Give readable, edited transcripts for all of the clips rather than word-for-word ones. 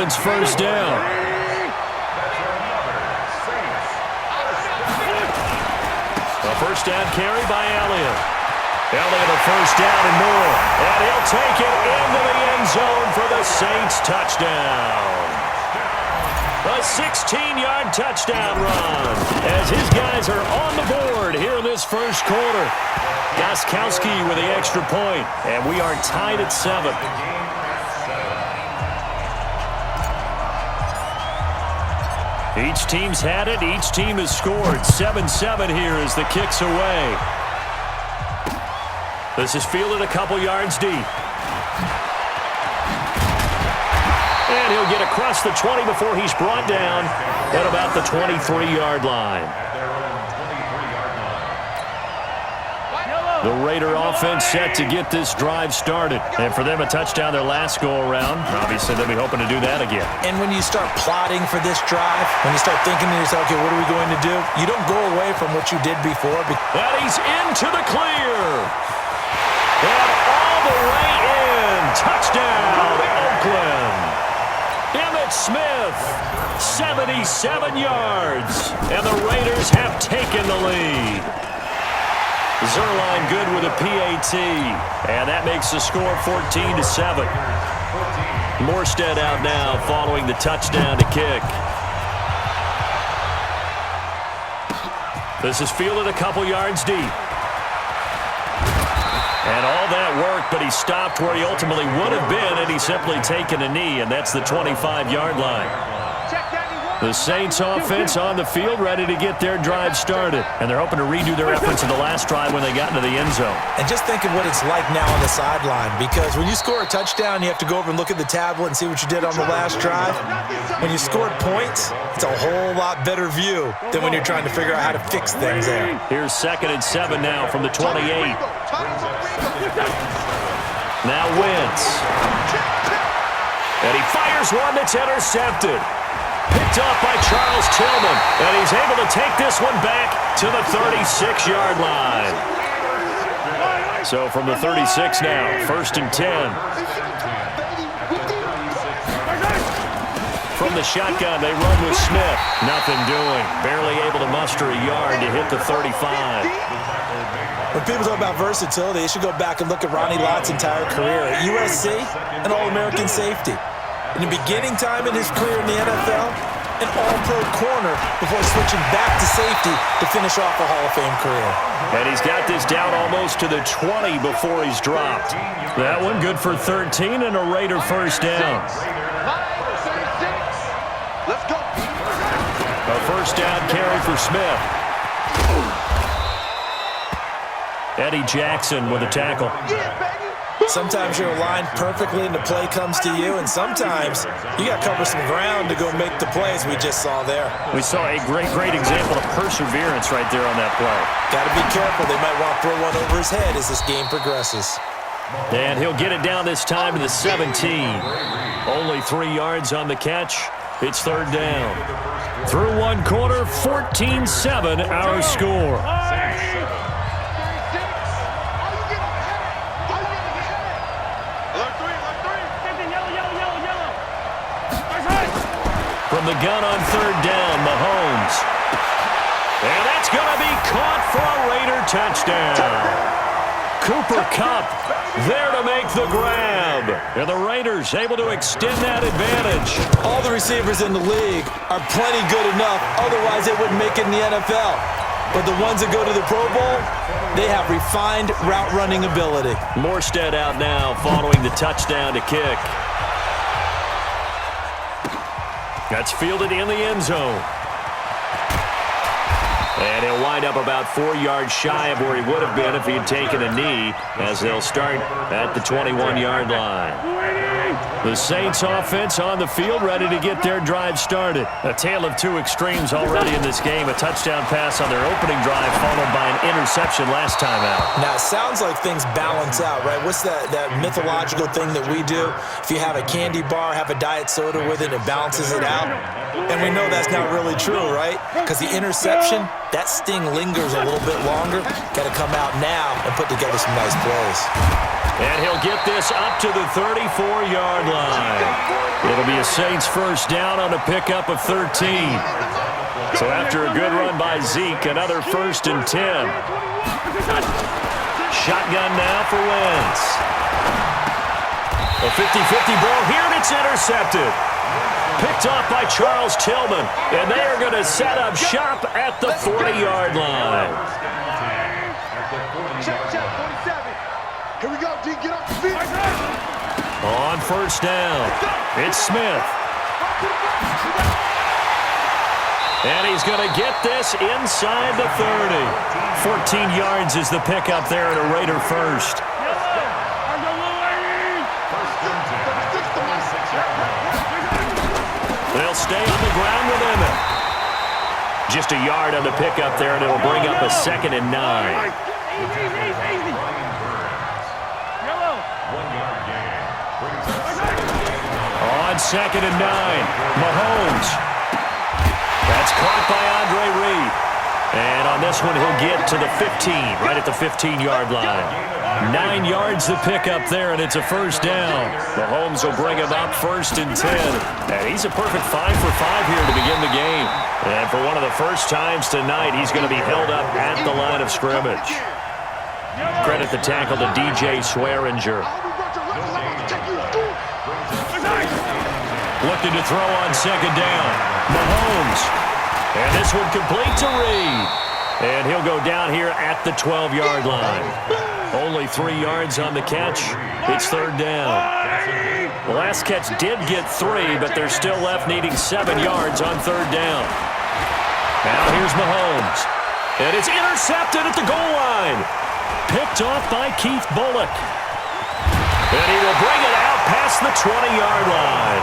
Orleans first down. A first down carry by Elliott. Elliott a first down and more. And he'll take it into the end zone for the Saints touchdown. A 16-yard touchdown run as his guys are on the board here in this first quarter. Gostkowski with the extra point, and we are tied at 7. Each team's had it. Each team has scored. 7-7 here as the kick's away. This is fielded a couple yards deep. And he'll get across the 20 before he's brought down at about the 23-yard line. The Raider offense set to get this drive started. And for them, a touchdown their last go-around. Obviously, they'll be hoping to do that again. And when you start plotting for this drive, when you start thinking to yourself, okay, what are we going to do? You don't go away from what you did before. And he's into the clear. And all the way in. Touchdown, Oakland. Emmitt Smith, 77 yards. And the Raiders have taken the lead. Zerline good with a PAT. And that makes the score 14-7. Morstead out now following the touchdown to kick. This is fielded a couple yards deep. And all that work, but he stopped where he ultimately would have been, and he's simply taken a knee, and that's the 25-yard line. The Saints offense on the field ready to get their drive started. And they're hoping to redo their efforts in the last drive when they got into the end zone. And just think of what it's like now on the sideline, because when you score a touchdown, you have to go over and look at the tablet and see what you did on the last drive. When you scored points, it's a whole lot better view than when you're trying to figure out how to fix things there. Here's 2nd and 7 now from the 28. Now Wentz. And he fires one that's intercepted. Picked up by Charles Tillman, and he's able to take this one back to the 36-yard line. So from the 36 now, 1st and 10. From the shotgun, they run with Smith. Nothing doing. Barely able to muster a yard to hit the 35. When people talk about versatility, they should go back and look at Ronnie Lott's entire career. At USC, an All-American safety. In the beginning time in his career in the NFL, an all-pro corner before switching back to safety to finish off a Hall of Fame career. And he's got this down almost to the 20 before he's dropped. That one good for 13 and a Raider first down. Let's go. A first down carry for Smith. Eddie Jackson with a tackle. Sometimes you're aligned perfectly and the play comes to you, and sometimes you got to cover some ground to go make the plays we just saw there. We saw a great example of perseverance right there on that play. Got to be careful. They might want to throw one over his head as this game progresses. And he'll get it down this time to the 17. Only 3 yards on the catch. It's 3rd down. Through one quarter, 14-7 our score. From the gun on 3rd down, Mahomes. And that's going to be caught for a Raider touchdown. Cooper Kupp there to make the grab. And the Raiders able to extend that advantage. All the receivers in the league are plenty good enough. Otherwise, they wouldn't make it in the NFL. But the ones that go to the Pro Bowl, they have refined route running ability. Morstead out now following the touchdown to kick. That's fielded in the end zone. And he'll wind up about 4 yards shy of where he would have been if he had taken a knee, as they'll start at the 21-yard line. The Saints offense on the field ready to get their drive started. A tale of two extremes already in this game. A touchdown pass on their opening drive followed by an interception last time out. Now, it sounds like things balance out, right? What's that mythological thing that we do? If you have a candy bar, have a diet soda with it, it balances it out. And we know that's not really true, right? Because the interception, that sting lingers a little bit longer. Got to come out now and put together some nice plays. And he'll get this up to the 34-yard line. It'll be a Saints first down on a pickup of 13. So after a good run by Zeke, another 1st and 10. Shotgun now for Wentz. A 50-50 ball here, and it's intercepted. Picked off by Charles Tillman, and they are going to set up shop at the 40-yard line. Here we go, D. Get up the field. On first down, it's Smith. And he's going to get this inside the 30. 14 yards is the pickup there at a Raider first. They'll stay on the ground with him. Just a yard on the pickup there, and it'll bring up a 2nd and 9. On 2nd and 9, Mahomes. That's caught by Andre Reed. And on this one, he'll get to the 15, right at the 15-yard line. 9 yards to pick up there, and it's a first down. Mahomes will bring him up 1st and 10. And he's a perfect 5 for 5 here to begin the game. And for one of the first times tonight, he's going to be held up at the line of scrimmage. Credit the tackle to DJ Swearinger. Looking to throw on 2nd down. Mahomes. And this one complete to Reed. And he'll go down here at the 12-yard line. Only 3 yards on the catch. It's 3rd down. The last catch did get 3, but they're still left needing 7 yards on 3rd down. Now here's Mahomes. And it's intercepted at the goal line. Picked off by Keith Bullock. And he will bring it out past the 20-yard line.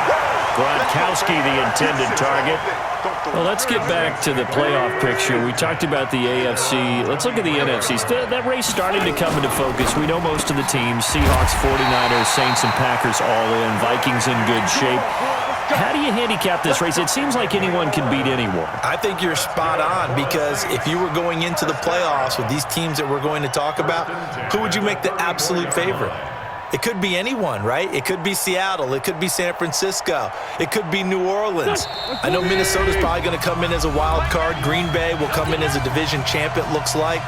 Gronkowski, the intended target. Well, let's get back to the playoff picture. We talked about the AFC. Let's look at the NFC. That race starting to come into focus. We know most of the teams, Seahawks, 49ers, Saints, and Packers all in. Vikings in good shape. How do you handicap this race? It seems like anyone can beat anyone. I think you're spot on, because if you were going into the playoffs with these teams that we're going to talk about, who would you make the absolute favorite? It could be anyone, right? It could be Seattle. It could be San Francisco. It could be New Orleans. I know Minnesota's probably going to come in as a wild card. Green Bay will come in as a division champ, it looks like.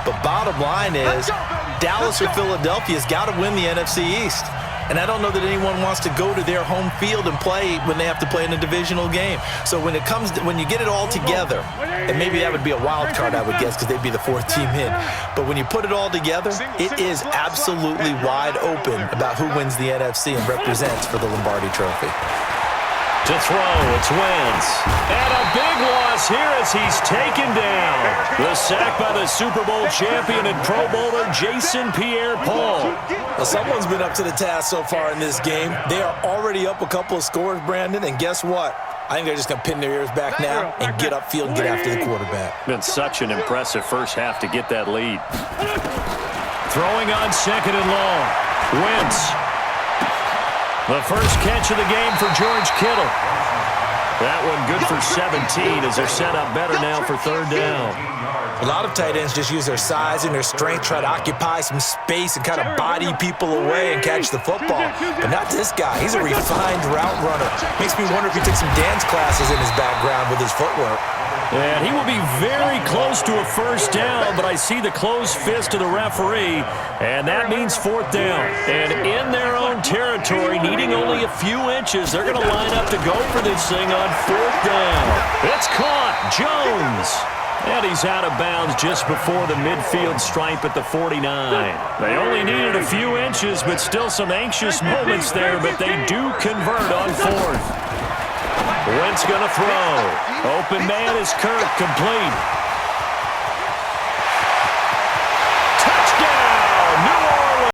But bottom line is, Dallas or Philadelphia's got to win the NFC East. And I don't know that anyone wants to go to their home field and play when they have to play in a divisional game. So when you get it all together, and maybe that would be a wild card, I would guess, because they'd be the 4th team in. But when you put it all together, it is absolutely wide open about who wins the NFC and represents for the Lombardi Trophy. To throw, it's Wentz. And a big loss here as he's taken down. The sack by the Super Bowl champion and Pro Bowler Jason Pierre-Paul. Well, someone's been up to the task so far in this game. They are already up a couple of scores, Brandon, and guess what? I think they're just going to pin their ears back now and get upfield and get after the quarterback. Been such an impressive first half to get that lead. Throwing on 2nd and long. Wentz. The first catch of the game for George Kittle. That one good for 17 as they're set up better now for 3rd down. A lot of tight ends just use their size and their strength, try to occupy some space and kind of body people away and catch the football. But not this guy. He's a refined route runner. Makes me wonder if he took some dance classes in his background with his footwork. And he will be very close to a first down, but I see the closed fist of the referee, and that means 4th down. And in their own territory, needing only a few inches, they're going to line up to go for this thing on 4th down. It's caught. Jones. And he's out of bounds just before the midfield stripe at the 49. They only needed a few inches, but still some anxious moments there, but they do convert on 4th. Wentz going to throw. Open man is Kirk, complete.